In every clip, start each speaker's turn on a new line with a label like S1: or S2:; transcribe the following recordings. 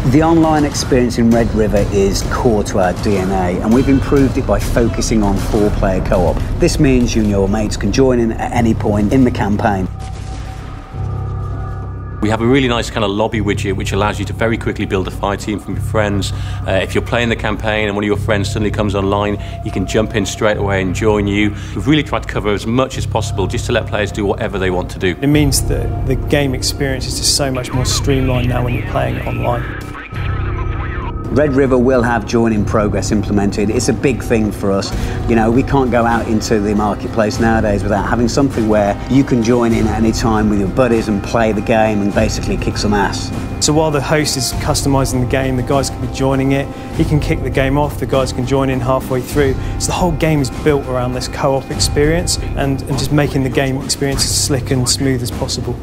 S1: The online experience in Red River is core to our DNA, and we've improved it by focusing on 4-player co-op. This means you and your mates can join in at any point in the campaign.
S2: We have a really nice kind of lobby widget which allows you to very quickly build a fire team from your friends. If you're playing the campaign and one of your friends suddenly comes online, you can jump in straight away and join you. We've really tried to cover as much as possible just to let players do whatever they want to do.
S3: It means that the game experience is just so much more streamlined now when you're playing it online.
S1: Red River will have join in progress implemented. It's a big thing for us. You know, we can't go out into the marketplace nowadays without having something where you can join in at any time with your buddies and play the game and basically kick some ass.
S3: So while the host is customising the game, the guys can be joining it, he can kick the game off, the guys can join in halfway through. So the whole game is built around this co-op experience and just making the game experience as slick and smooth as possible.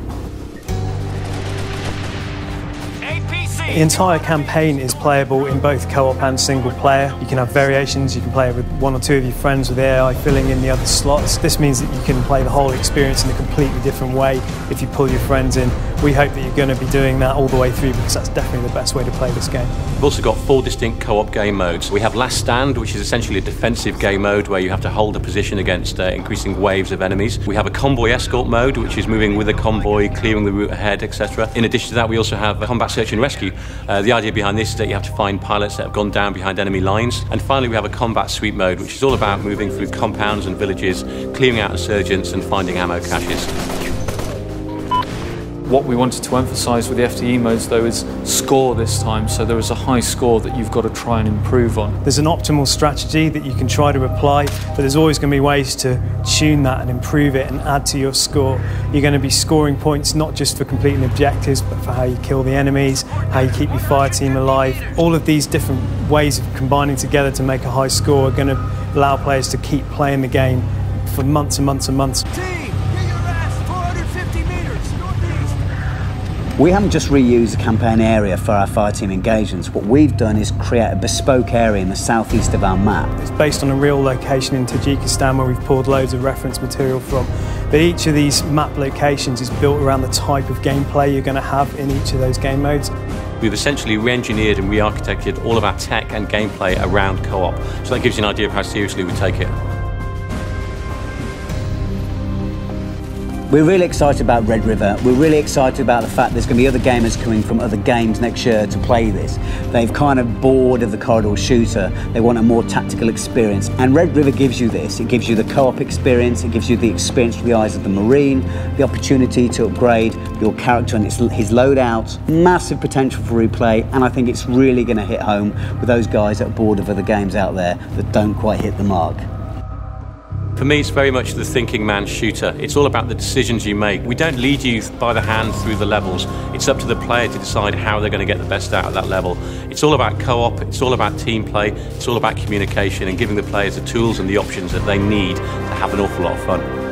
S3: The entire campaign is playable in both co-op and single player. You can have variations, you can play it with 1 or 2 of your friends with AI filling in the other slots. This means that you can play the whole experience in a completely different way if you pull your friends in. We hope that you're going to be doing that all the way through because that's definitely the best way to play this game.
S2: We've also got 4 distinct co-op game modes. We have Last Stand, which is essentially a defensive game mode where you have to hold a position against increasing waves of enemies. We have a Convoy Escort mode, which is moving with a convoy, clearing the route ahead, etc. In addition to that, we also have a Combat Search and Rescue. The idea behind this is that you have to find pilots that have gone down behind enemy lines. And finally, we have a Combat Sweep mode, which is all about moving through compounds and villages, clearing out insurgents and finding ammo caches.
S4: What we wanted to emphasise with the FTE modes though is score this time, so there is a high score that you've got to try and improve on.
S3: There's an optimal strategy that you can try to apply, but there's always going to be ways to tune that and improve it and add to your score. You're going to be scoring points not just for completing objectives, but for how you kill the enemies, how you keep your fire team alive. All of these different ways of combining together to make a high score are going to allow players to keep playing the game for months and months and months.
S1: We haven't just reused the campaign area for our fire team engagements. What we've done is create a bespoke area in the southeast of our map.
S3: It's based on a real location in Tajikistan where we've pulled loads of reference material from. But each of these map locations is built around the type of gameplay you're going to have in each of those game modes.
S2: We've essentially re-engineered and re-architected all of our tech and gameplay around co-op. So that gives you an idea of how seriously we take it.
S1: We're really excited about Red River. We're really excited about the fact there's going to be other gamers coming from other games next year to play this. They've kind of bored of the corridor shooter. They want a more tactical experience. And Red River gives you this. It gives you the co-op experience. It gives you the experience through the eyes of the Marine, the opportunity to upgrade your character and his loadout. Massive potential for replay. And I think it's really going to hit home with those guys that are bored of other games out there that don't quite hit the mark.
S2: For me, it's very much the thinking man shooter. It's all about the decisions you make. We don't lead you by the hand through the levels. It's up to the player to decide how they're going to get the best out of that level. It's all about co-op, it's all about team play, it's all about communication and giving the players the tools and the options that they need to have an awful lot of fun.